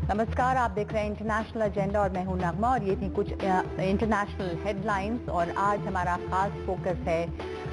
नमस्कार, आप देख रहे हैं इंटरनेशनल एजेंडा और मैं हूं नगमा और ये थी कुछ इंटरनेशनल हेडलाइंस। और आज हमारा खास फोकस है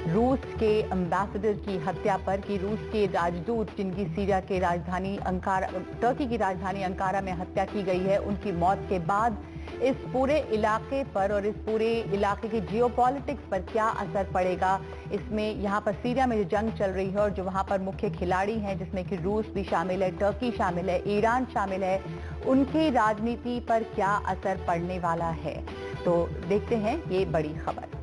रूस के एम्बेसडर की हत्या पर कि रूस के राजदूत जिनकी सीरिया के राजधानी अंकारा, टर्की की राजधानी अंकारा में हत्या की गई है, उनकी मौत के बाद इस पूरे इलाके पर और इस पूरे इलाके की जियोपॉलिटिक्स पर क्या असर पड़ेगा। इसमें यहाँ पर सीरिया में जो जंग चल रही है और जो वहाँ पर मुख्य खिलाड़ी हैं जिसमें कि रूस भी शामिल है, टर्की शामिल है, ईरान शामिल है, उनकी राजनीति पर क्या असर पड़ने वाला है, तो देखते हैं ये बड़ी खबर।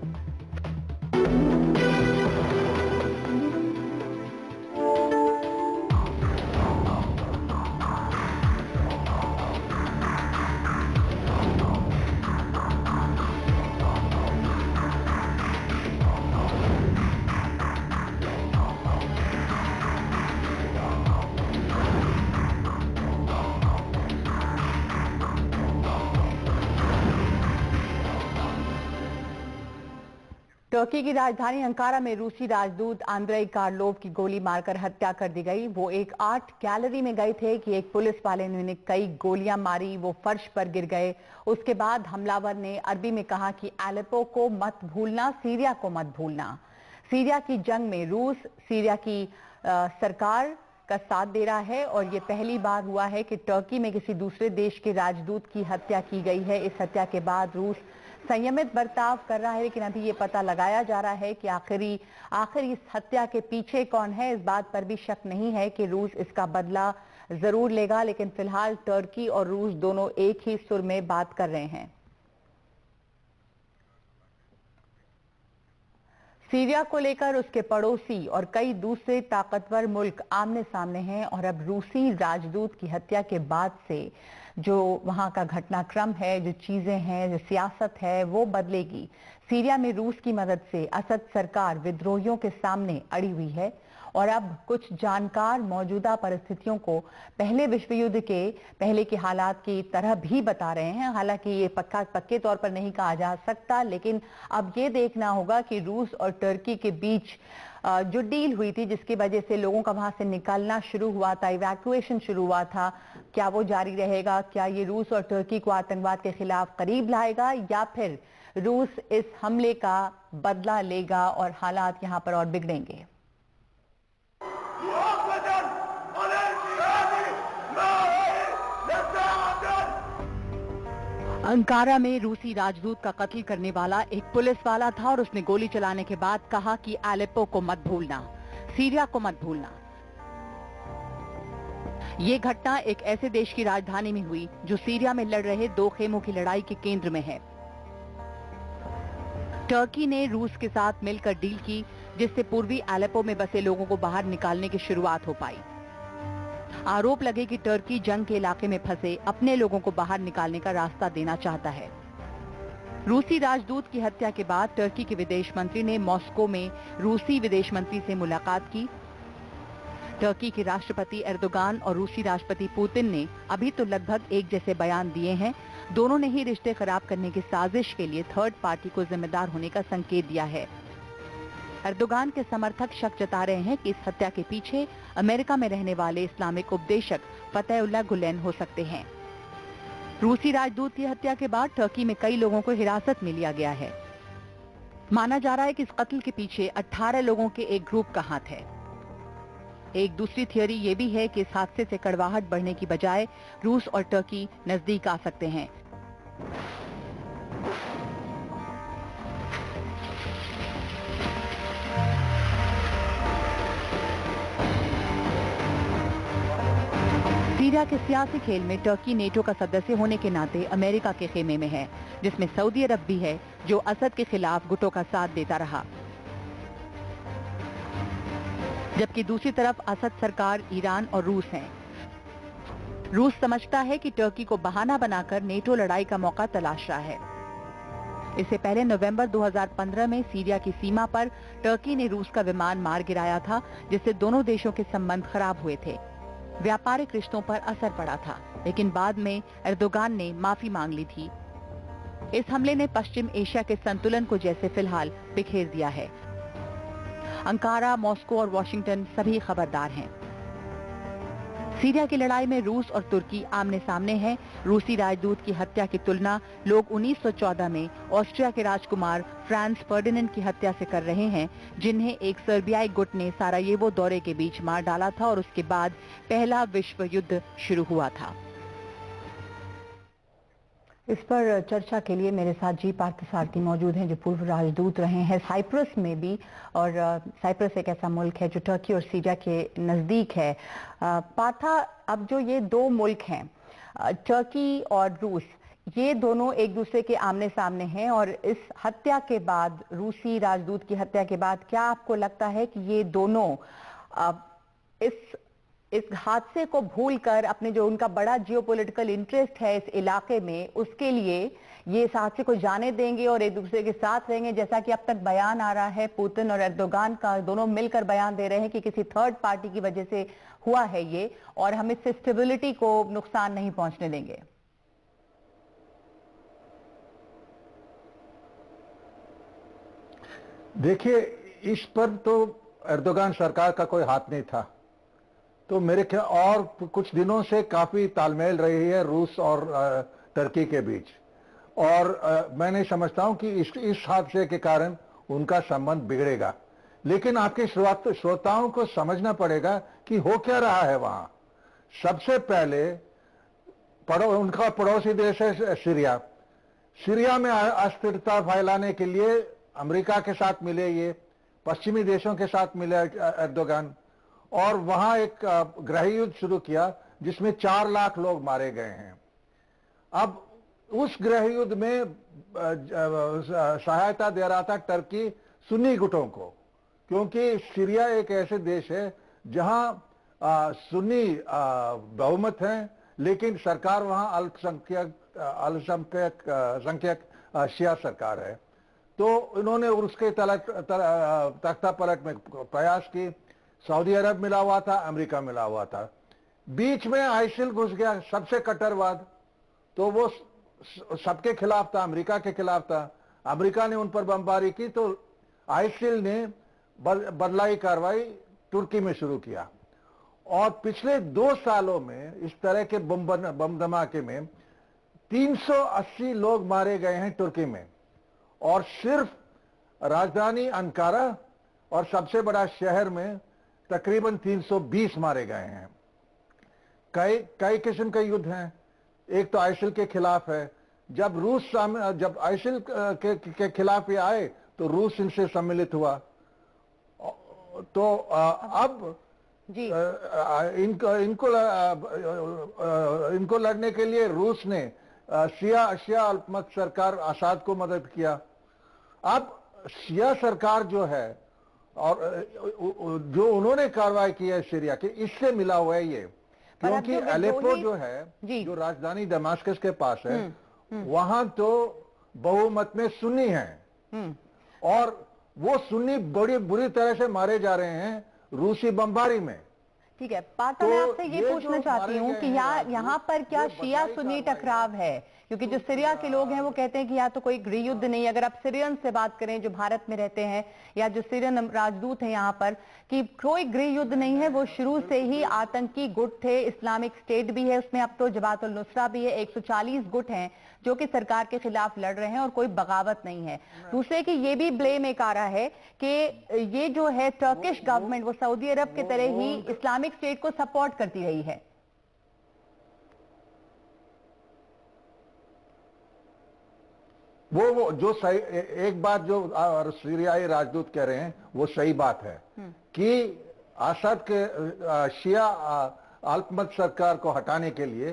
टर्की की राजधानी अंकारा में रूसी राजदूत आंद्रेई कार्लोव की गोली मारकर हत्या कर दी गई। वो एक आर्ट गैलरी में गए थे कि एक पुलिस वाले ने उन्हें कई गोलियां मारी, वो फर्श पर गिर गए। उसके बाद हमलावर ने अरबी में कहा कि एलेपो को मत भूलना, सीरिया को मत भूलना। सीरिया की जंग में रूस सीरिया की सरकार का साथ दे रहा है और ये पहली बार हुआ है कि टर्की में किसी दूसरे देश के राजदूत की हत्या की गई है। इस हत्या के बाद रूस संयमित बर्ताव कर रहा है, लेकिन अभी ये पता लगाया जा रहा है कि आखिर इस हत्या के पीछे कौन है। इस बात पर भी शक नहीं है कि रूस इसका बदला जरूर लेगा, लेकिन फिलहाल टर्की और रूस दोनों एक ही सुर में बात कर रहे हैं। सीरिया को लेकर उसके पड़ोसी और कई दूसरे ताकतवर मुल्क आमने सामने हैं और अब रूसी राजदूत की हत्या के बाद से जो वहां का घटनाक्रम है, जो चीजें हैं, जो सियासत है, वो बदलेगी। सीरिया में रूस की मदद से असद सरकार विद्रोहियों के सामने अड़ी हुई है और अब कुछ जानकार मौजूदा परिस्थितियों को पहले विश्व युद्ध के पहले के हालात की तरह भी बता रहे हैं। हालांकि ये पक्के तौर पर नहीं कहा जा सकता, लेकिन अब ये देखना होगा कि रूस और टर्की के बीच जो डील हुई थी, जिसकी वजह से लोगों का वहां से निकलना शुरू हुआ था, इवैक्यूएशन शुरू हुआ था, क्या वो जारी रहेगा? क्या ये रूस और टर्की को आतंकवाद के खिलाफ करीब लाएगा या फिर रूस इस हमले का बदला लेगा और हालात यहां पर और बिगड़ेंगे? अंकारा में रूसी राजदूत का कत्ल करने वाला एक पुलिस वाला था और उसने गोली चलाने के बाद कहा कि एलेपो को मत भूलना, सीरिया को मत भूलना। ये घटना एक ऐसे देश की राजधानी में हुई जो सीरिया में लड़ रहे दो खेमों की लड़ाई के केंद्र में है। टर्की ने रूस के साथ मिलकर डील की, जिससे पूर्वी एलेपो में बसे लोगों को बाहर निकालने की शुरुआत हो पाई। आरोप लगे कि टर्की जंग के इलाके में फंसे अपने लोगों को बाहर निकालने का रास्ता देना चाहता है। रूसी राजदूत की हत्या के बाद टर्की के विदेश मंत्री ने मॉस्को में रूसी विदेश मंत्री से मुलाकात की। टर्की के राष्ट्रपति एर्दोगान और रूसी राष्ट्रपति पुतिन ने अभी तो लगभग एक जैसे बयान दिए हैं। दोनों ने ही रिश्ते खराब करने की साजिश के लिए थर्ड पार्टी को जिम्मेदार होने का संकेत दिया है। एर्दोगान के समर्थक शक जता रहे हैं कि इस हत्या के पीछे अमेरिका में रहने वाले इस्लामिक उपदेशक फतेहुल्लाह गुलेन हो सकते हैं। रूसी राजदूत की हत्या के बाद टर्की में कई लोगों को हिरासत में लिया गया है। माना जा रहा है कि इस कत्ल के पीछे 18 लोगों के एक ग्रुप का हाथ है। एक दूसरी थियोरी ये भी है कि इस हादसे से कड़वाहट बढ़ने की बजाय रूस और टर्की नजदीक आ सकते हैं। सीरिया के सियासी खेल में टर्की नेटो का सदस्य होने के नाते अमेरिका के खेमे में है, जिसमें सऊदी अरब भी है जो असद के खिलाफ गुटों का साथ देता रहा। जबकि दूसरी तरफ असद सरकार, ईरान और रूस हैं। रूस समझता है कि टर्की को बहाना बनाकर नेटो लड़ाई का मौका तलाश रहा है। इससे पहले नवंबर 2015 में सीरिया की सीमा पर टर्की ने रूस का विमान मार गिराया था, जिससे दोनों देशों के संबंध खराब हुए थे। व्यापारिक रिश्तों पर असर पड़ा था, लेकिन बाद में एर्दोगान ने माफी मांग ली थी। इस हमले ने पश्चिम एशिया के संतुलन को जैसे फिलहाल बिखेर दिया है। अंकारा, मॉस्को और वॉशिंगटन सभी खबरदार हैं। सीरिया की लड़ाई में रूस और तुर्की आमने सामने हैं। रूसी राजदूत की हत्या की तुलना लोग 1914 में ऑस्ट्रिया के राजकुमार फ्रांस फर्डिनेंड की हत्या से कर रहे हैं, जिन्हें एक सर्बियाई गुट ने सारायेवो दौरे के बीच मार डाला था और उसके बाद पहला विश्व युद्ध शुरू हुआ था। इस पर चर्चा के लिए मेरे साथ जी पार्थसारथी मौजूद हैं, जो पूर्व राजदूत रहे हैं साइप्रस में भी, और साइप्रस एक ऐसा मुल्क है जो टर्की और सीरिया के नजदीक है। पार्था, अब जो ये दो मुल्क हैं, टर्की और रूस, ये दोनों एक दूसरे के आमने सामने हैं, और इस हत्या के बाद, रूसी राजदूत की हत्या के बाद, क्या आपको लगता है कि ये दोनों इस हादसे को भूलकर अपने जो उनका बड़ा जियोपॉलिटिकल इंटरेस्ट है इस इलाके में, उसके लिए ये इस हादसे को जाने देंगे और एक दूसरे के साथ रहेंगे? जैसा कि अब तक बयान आ रहा है पुतिन और एर्दोगान का, दोनों मिलकर बयान दे रहे हैं कि किसी थर्ड पार्टी की वजह से हुआ है ये, और हम इससे स्टेबिलिटी को नुकसान नहीं पहुंचने देंगे। देखिए, इस पर तो एर्दोगान सरकार का कोई हाथ नहीं था। तो मेरे ख्याल और कुछ दिनों से काफी तालमेल रही है रूस और टर्की के बीच, और मैं नहीं समझता हूं कि इस हादसे के कारण उनका संबंध बिगड़ेगा। लेकिन आपके श्रोताओं को समझना पड़ेगा कि हो क्या रहा है वहां। सबसे पहले उनका पड़ोसी देश है सीरिया। सीरिया में अस्थिरता फैलाने के लिए अमेरिका के साथ मिले, ये पश्चिमी देशों के साथ मिले एर्दोगान, और वहां एक गृह युद्ध शुरू किया जिसमें 4 लाख लोग मारे गए हैं। अब उस गृह युद्ध में सहायता दे रहा था टर्की सुन्नी गुटों को, क्योंकि सीरिया एक ऐसे देश है जहां सुन्नी बहुमत हैं, लेकिन सरकार वहां अल्पसंख्यक शिया सरकार है। तो इन्होंने उसके तख्ता पलट में प्रयास की। सऊदी अरब मिला हुआ था, अमेरिका मिला हुआ था, बीच में आइसिल घुस गया, सबसे कट्टरवाद। तो वो सबके खिलाफ था, अमेरिका के खिलाफ था। अमेरिका ने उन पर बमबारी की तो आइसिल ने बदलाई कार्रवाई तुर्की में शुरू किया, और पिछले 2 सालों में इस तरह के बम धमाके में 380 लोग मारे गए हैं तुर्की में, और सिर्फ राजधानी अंकारा और सबसे बड़ा शहर में तकरीबन 320 मारे गए हैं। कई किस्म के युद्ध हैं। एक तो आइसिल के खिलाफ है। जब आइसिल के खिलाफ ये आए तो रूस इनसे सम्मिलित हुआ। तो अब जी इनको लड़ने के लिए रूस ने शिया अल्पमत सरकार असाद को मदद किया। अब शिया सरकार जो है और जो उन्होंने कार्रवाई की है सीरिया के, इससे मिला हुआ है ये, क्योंकि अलेप्पो जो है, जो राजधानी दमास्कस के पास है, वहां तो बहुमत में सुन्नी हैं, और वो सुन्नी बड़ी बुरी तरह से मारे जा रहे हैं रूसी बमबारी में। ठीक है पार्था, मैं आपसे ये पूछना चाहती हूँ कि यहाँ पर क्या शिया सुन्नी टकराव है? क्योंकि जो सीरिया के लोग हैं वो कहते हैं कि यहाँ तो कोई गृह युद्ध नहीं है। अगर आप सीरियन से बात करें जो भारत में रहते हैं, या जो सीरियन राजदूत हैं यहाँ पर, कि कोई गृह युद्ध नहीं है, वो शुरू से ही आतंकी गुट थे। इस्लामिक स्टेट भी है उसमें, अब तो जमात उल नुसरा भी है। 140 गुट हैं जो कि सरकार के खिलाफ लड़ रहे हैं, और कोई बगावत नहीं है। दूसरे की ये भी ब्लेम एक आ रहा है कि ये जो है टर्किश गवर्नमेंट, वो सऊदी अरब की तरह ही इस्लामिक स्टेट को सपोर्ट करती रही है। वो जो सही, एक बात जो सीरियाई राजदूत कह रहे हैं वो सही बात है कि असद के शिया अल्पमत सरकार को हटाने के लिए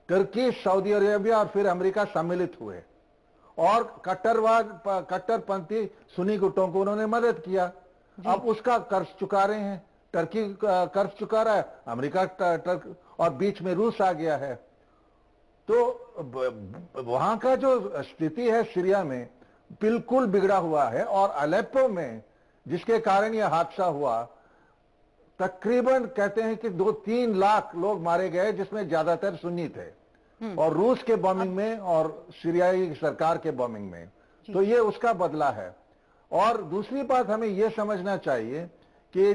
तुर्की, सऊदी अरेबिया और फिर अमेरिका सम्मिलित हुए, और कट्टरपंथी सुन्नी गुटों को उन्होंने मदद किया। अब उसका कर्ज चुका रहे हैं। टर्की कर्ज चुका रहा है, अमेरिका और बीच में रूस आ गया है। तो वहां का जो स्थिति है सीरिया में बिल्कुल बिगड़ा हुआ है, और अलेप्पो में जिसके कारण यह हादसा हुआ, तकरीबन कहते हैं कि 2-3 लाख लोग मारे गए, जिसमें ज्यादातर सुन्नी थे, और रूस के बॉम्बिंग में और सीरियाई सरकार के बॉम्बिंग में। तो ये उसका बदला है। और दूसरी बात हमें यह समझना चाहिए कि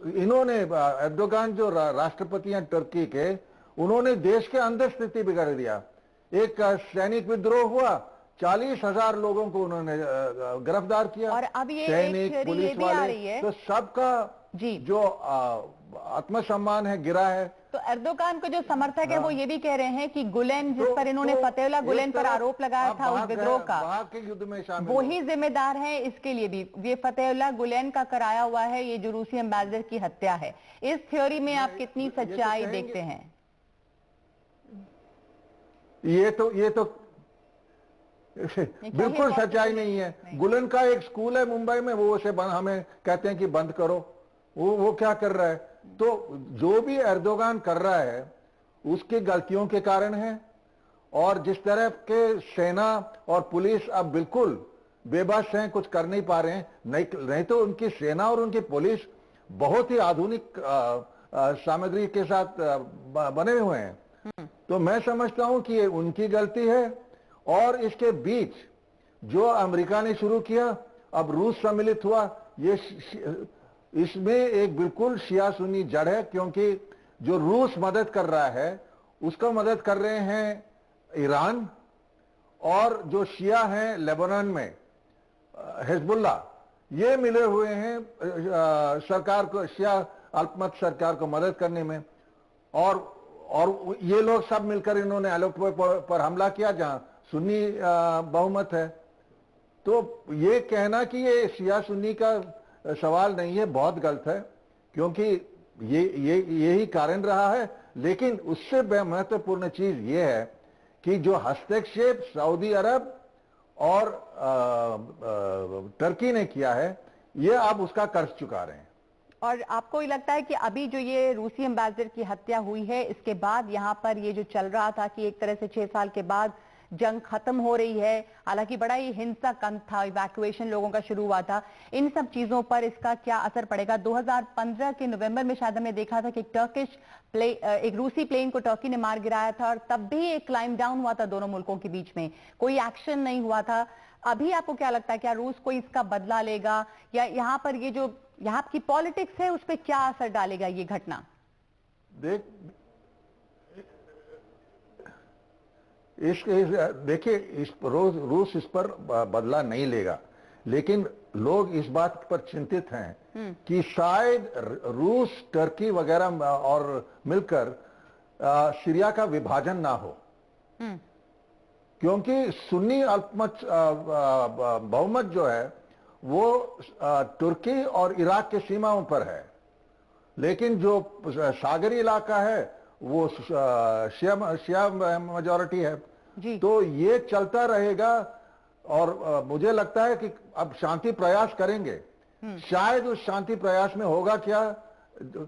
इन्होंने एर्दोगान जो राष्ट्रपति हैं टर्की के, उन्होंने देश के अंदर स्थिति बिगाड़ दिया। एक सैनिक विद्रोह हुआ, 40,000 लोगों को उन्होंने गिरफ्तार किया। और अब ये सैनिक, एक पुलिस ये भी आ वाले, रही है तो सबका जी जो आत्मसम्मान है गिरा है। तो एर्दोगान को जो समर्थक है वो ये भी कह रहे हैं कि गुलेन, जिस पर इन्होंने फतेहुल्लाह गुलेन पर आरोप लगाया था उस विद्रोह का, के युद्ध में शामिल वो ही जिम्मेदार है इसके लिए भी। ये फतेहुल्लाह गुलेन का कराया हुआ है, ये जो रूसी एम्बेसडर की हत्या है। इस थ्योरी में आप कितनी सच्चाई देखते हैं? ये तो बिल्कुल सच्चाई नहीं है। गुलेन का एक स्कूल है मुंबई में, वो उसे हमें कहते हैं कि बंद करो। वो क्या कर रहा है? तो जो भी एर्दोगान कर रहा है उसकी गलतियों के कारण है। और जिस तरह के सेना और पुलिस अब बिल्कुल बेबस हैं, कुछ कर नहीं पा रहे हैं। नहीं तो उनकी सेना और उनकी पुलिस बहुत ही आधुनिक सामग्री के साथ बने हुए हैं। तो मैं समझता हूं कि ये उनकी गलती है। और इसके बीच जो अमेरिका ने शुरू किया, अब रूस सम्मिलित हुआ, ये इसमें एक बिल्कुल शिया सुन्नी जड़ है। क्योंकि जो रूस मदद कर रहा है उसका मदद कर रहे हैं ईरान, और जो शिया हैं लेबनान में हिजबुल्लाह, ये मिले हुए हैं सरकार को, शिया अल्पमत सरकार को मदद करने में। और ये लोग सब मिलकर इन्होंने अलेप्पो पर हमला किया जहां सुन्नी बहुमत है। तो ये कहना कि ये शिया सुन्नी का सवाल नहीं है, बहुत गलत है। क्योंकि यही कारण रहा है। लेकिन उससे महत्वपूर्ण चीज ये है कि जो हस्तक्षेप सऊदी अरब और टर्की ने किया है, ये अब उसका कर्ज चुका रहे हैं। और आपको ये लगता है कि अभी जो ये रूसी एम्बेसडर की हत्या हुई है, इसके बाद यहाँ पर ये जो चल रहा था कि एक तरह से 6 साल के बाद जंग खत्म हो रही है, हालांकि बड़ा ही हिंसक अंत था, इवैक्यूएशन लोगों का शुरू हुआ था, इन सब चीजों पर इसका क्या असर पड़ेगा? 2015 के नवंबर में शायद हमने देखा था कि एक रूसी प्लेन को टर्की ने मार गिराया था, और तब भी एक क्लाइम डाउन हुआ था दोनों मुल्कों के बीच में, कोई एक्शन नहीं हुआ था। अभी आपको क्या लगता है, क्या रूस कोई इसका बदला लेगा, या यहाँ पर ये जो यहाँ की पॉलिटिक्स है उस पर क्या असर डालेगा ये घटना? देखिए, रूस इस पर बदला नहीं लेगा। लेकिन लोग इस बात पर चिंतित हैं कि शायद रूस, टर्की वगैरह और मिलकर सीरिया का विभाजन ना हो। क्योंकि सुन्नी अल्पमत बहुमत जो है वो तुर्की और इराक के सीमाओं पर है। लेकिन जो सागरी इलाका है वो शिया मेजॉरिटी है। तो ये चलता रहेगा। और मुझे लगता है कि अब शांति प्रयास करेंगे। शायद उस शांति प्रयास में होगा क्या,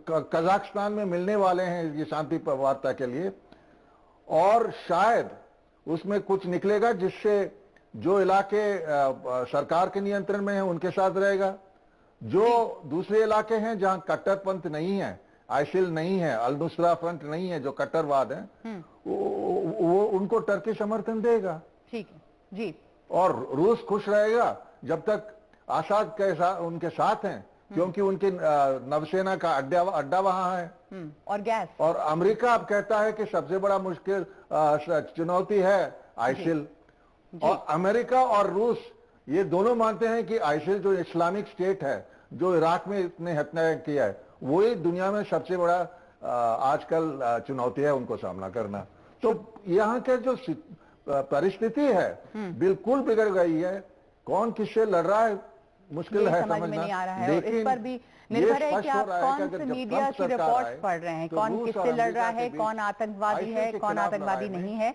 कजाकिस्तान में मिलने वाले हैं ये शांति वार्ता के लिए, और शायद उसमें कुछ निकलेगा जिससे जो इलाके सरकार के नियंत्रण में है उनके साथ रहेगा। जो दूसरे इलाके हैं जहां कट्टरपंथ नहीं है, आइसिल नहीं है, अल नुसरा फ्रंट नहीं है, जो कट्टरवाद है, वो उनको टर्की समर्थन देगा। ठीक है जी। और रूस खुश रहेगा जब तक आसाद के साथ उनके साथ हैं, क्योंकि उनकी नौसेना का अड्डा वहां है। और गैस। और अमेरिका अब कहता है कि सबसे बड़ा मुश्किल चुनौती है आइसिल। और अमेरिका और रूस ये दोनों मानते हैं कि आइसिल जो इस्लामिक स्टेट है, जो इराक में इतने हत्याएं किया है, वही दुनिया में सबसे बड़ा आजकल चुनौती है उनको सामना करना। तो यहाँ के जो परिस्थिति है बिल्कुल बिगड़ गई है। कौन किससे लड़ रहा है मुश्किल है समझ में नहीं आ रहा है। और इस पर भी निर्भर है कि आप कौन से मीडिया की रिपोर्ट्स पढ़ रहे हैं, कौन किससे लड़ रहा है, कौन आतंकवादी है, कौन आतंकवादी नहीं है।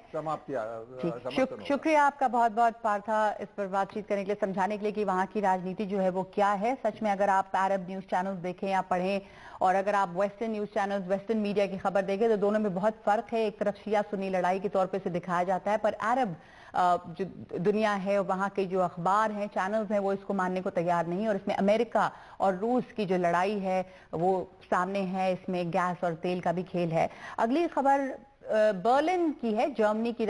शुक्रिया आपका बहुत बहुत पार्था, इस पर बातचीत करने के लिए, समझाने के लिए कि वहाँ की राजनीति जो है वो क्या है। सच में अगर आप अरब न्यूज चैनल्स देखें या पढ़ें, और अगर आप western news channels, western media की खबर देखें, तो दोनों में बहुत फर्क है। एक तरफ शिया सुन्नी लड़ाई के तौर पर इसे दिखाया जाता है, पर अरब जो दुनिया है, वहाँ के जो अखबार हैं, चैनल्स हैं, वो इसको मानने को तैयार नहीं। और इसमें अमेरिका और रूस की जो लड़ाई है वो सामने है, इसमें गैस और तेल का भी खेल है। अगली खबर बर्लिन की है, जर्मनी की